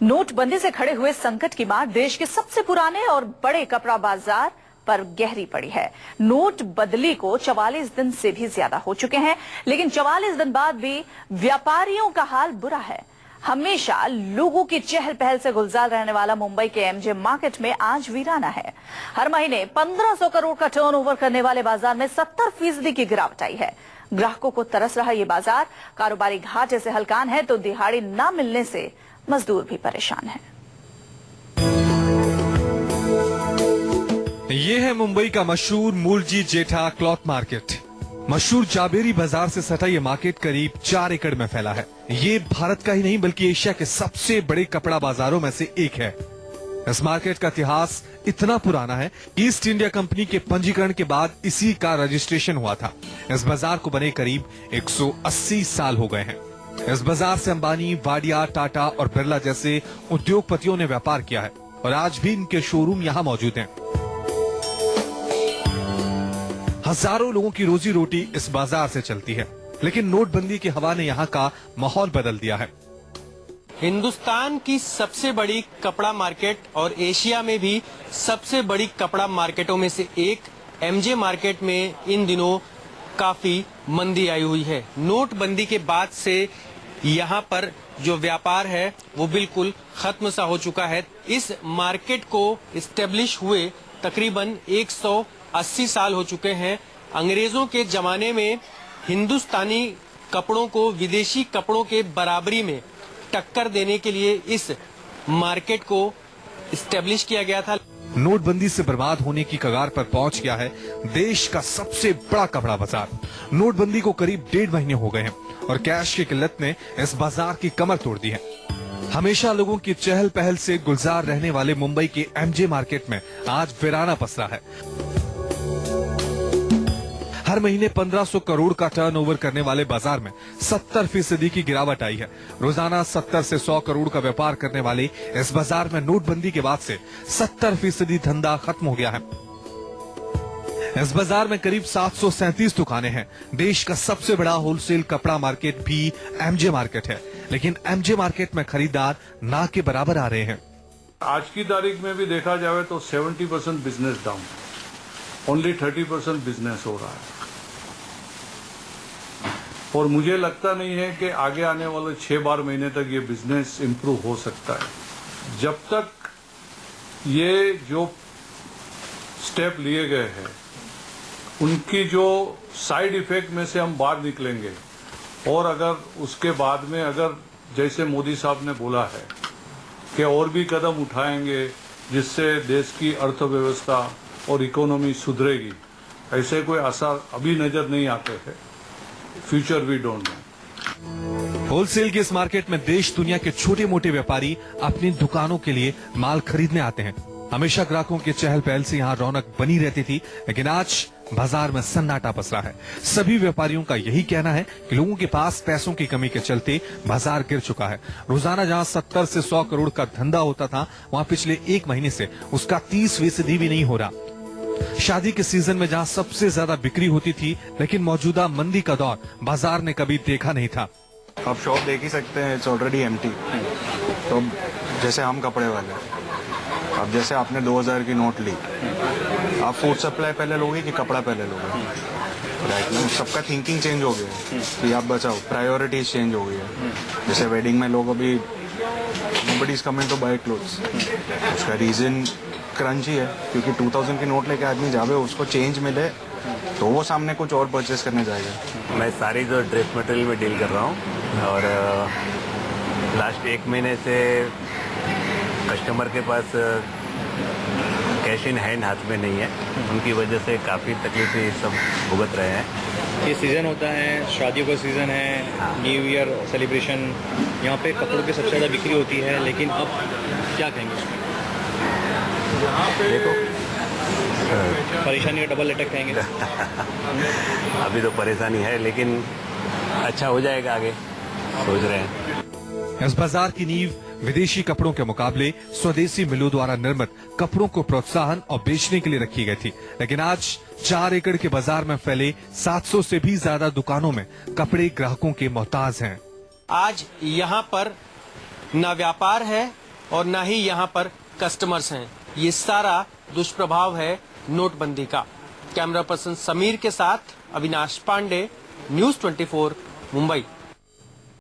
नोटबंदी से खड़े हुए संकट की मार देश के सबसे पुराने और बड़े कपड़ा बाजार पर गहरी पड़ी है। नोट बदली को 44 दिन से भी ज्यादा हो चुके हैं, लेकिन 44 दिन बाद भी व्यापारियों का हाल बुरा है। हमेशा लोगों की चहल पहल से गुलजार रहने वाला मुंबई के एमजे मार्केट में आज वीराना है। हर महीने 1500 करोड़ का टर्नओवर करने वाले बाजार में 70% की गिरावट आई है। ग्राहकों को तरस रहा ये बाजार कारोबारी घाटे से हलकान है तो दिहाड़ी न मिलने से मजदूर भी परेशान है। ये है मुंबई का मशहूर मूलजी जेठा क्लॉथ मार्केट। मशहूर जाबेरी बाजार से सटा ये मार्केट करीब 4 एकड़ में फैला है। ये भारत का ही नहीं बल्कि एशिया के सबसे बड़े कपड़ा बाजारों में से एक है। इस मार्केट का इतिहास इतना पुराना है कि ईस्ट इंडिया कंपनी के पंजीकरण के बाद इसी का रजिस्ट्रेशन हुआ था। इस बाजार को बने करीब 180 साल हो गए हैं। इस बाजार से अंबानी, वाडिया, टाटा और बिरला जैसे उद्योगपतियों ने व्यापार किया है और आज भी इनके शोरूम यहाँ मौजूद हैं। हजारों लोगों की रोजी रोटी इस बाजार से चलती है, लेकिन नोटबंदी की हवा ने यहाँ का माहौल बदल दिया है। हिंदुस्तान की सबसे बड़ी कपड़ा मार्केट और एशिया में भी सबसे बड़ी कपड़ा मार्केटों में से एक एमजे मार्केट में इन दिनों काफी मंदी आई हुई है। नोटबंदी के बाद से यहाँ पर जो व्यापार है वो बिल्कुल खत्म सा हो चुका है। इस मार्केट को इस्टेब्लिश हुए तकरीबन 180 साल हो चुके हैं। अंग्रेजों के जमाने में हिंदुस्तानी कपड़ों को विदेशी कपड़ों के बराबरी में टक्कर देने के लिए इस मार्केट को इस्टेब्लिश किया गया था। नोटबंदी से बर्बाद होने की कगार पर पहुंच गया है देश का सबसे बड़ा कपड़ा बाजार। नोटबंदी को करीब 1.5 महीने हो गए हैं और कैश की किल्लत ने इस बाजार की कमर तोड़ दी है। हमेशा लोगों की चहल पहल से गुलजार रहने वाले मुंबई के एमजे मार्केट में आज वीराना पसरा है। हर महीने 1500 करोड़ का टर्नओवर करने वाले बाजार में 70% की गिरावट आई है। रोजाना 70 से 100 करोड़ का व्यापार करने वाले इस बाजार में नोटबंदी के बाद से 70% धंधा खत्म हो गया है। इस बाजार में करीब 737 दुकानें हैं। देश का सबसे बड़ा होलसेल कपड़ा मार्केट भी एमजे मार्केट है, लेकिन एमजे मार्केट में खरीदार ना के बराबर आ रहे हैं। आज की तारीख में भी देखा जाए तो 70% बिजनेस डाउन, ओनली 30% बिजनेस हो रहा है। और मुझे लगता नहीं है कि आगे आने वाले 6-12 महीने तक ये बिजनेस इंप्रूव हो सकता है। जब तक ये जो स्टेप लिए गए हैं उनकी जो साइड इफेक्ट में से हम बाहर निकलेंगे और अगर उसके बाद में अगर जैसे मोदी साहब ने बोला है कि और भी कदम उठाएंगे जिससे देश की अर्थव्यवस्था और इकोनॉमी सुधरेगी, ऐसे कोई आसार अभी नजर नहीं आते हैं। Future we don't know. Wholesale के इस मार्केट में देश दुनिया के छोटे मोटे व्यापारी अपनी दुकानों के लिए माल खरीदने आते हैं। हमेशा ग्राहकों के चहल पहल से यहाँ रौनक बनी रहती थी, लेकिन आज बाजार में सन्नाटा पसरा है। सभी व्यापारियों का यही कहना है कि लोगों के पास पैसों की कमी के चलते बाजार गिर चुका है। रोजाना जहां 70 से 100 करोड़ का धंधा होता था, वहां पिछले 1 महीने से उसका 30% भी नहीं हो रहा। शादी के सीजन में जहां सबसे ज्यादा बिक्री होती थी, लेकिन मौजूदा मंदी का दौर बाजार ने कभी देखा नहीं था। आप शॉप देख ही सकते हैं, इट्स ऑलरेडी एम्प्टी। तो जैसे हम कपड़े वाले, अब जैसे आपने 2000 की नोट ली, आप फूड सप्लाई पहले लोगे कि कपड़ा पहले लोगे? राइट ना, सबका थिंकिंग चेंज हो गया कि आप बचाओ, प्रायोरिटीज चेंज हो गई है। जैसे वेडिंग में लोग अभी nobody is coming to buy clothes, उसका रीजन क्रंच ही है, क्योंकि 2000 की नोट लेके आदमी जावे, उसको चेंज मिले तो वो सामने कुछ और परचेस करने जाएगा। मैं सारी जो ड्रेस मटेरियल में डील कर रहा हूँ और लास्ट 1 महीने से कस्टमर के पास कैश इन हैंड हाथ में नहीं है। उनकी वजह से काफ़ी तकलीफें सब भुगत रहे हैं। ये सीज़न होता है, शादियों का सीज़न है, न्यू ईयर सेलिब्रेशन, यहाँ पे कपड़ों की सबसे ज़्यादा बिक्री होती है, लेकिन अब क्या कहेंगे उसमें? देखो परेशानी का डबल अटैक कहेंगे। अभी तो परेशानी है, लेकिन अच्छा हो जाएगा आगे, सोच रहे हैं। इस बाजार की नींव विदेशी कपड़ों के मुकाबले स्वदेशी मिलों द्वारा निर्मित कपड़ों को प्रोत्साहन और बेचने के लिए रखी गई थी, लेकिन आज 4 एकड़ के बाजार में फैले 700 से भी ज्यादा दुकानों में कपड़े ग्राहकों के मोहताज हैं। आज यहाँ पर न व्यापार है और ना ही यहाँ पर कस्टमर्स हैं। ये सारा दुष्प्रभाव है नोटबंदी का। कैमरा पर्सन समीर के साथ अविनाश पांडे, न्यूज़ 24, मुंबई।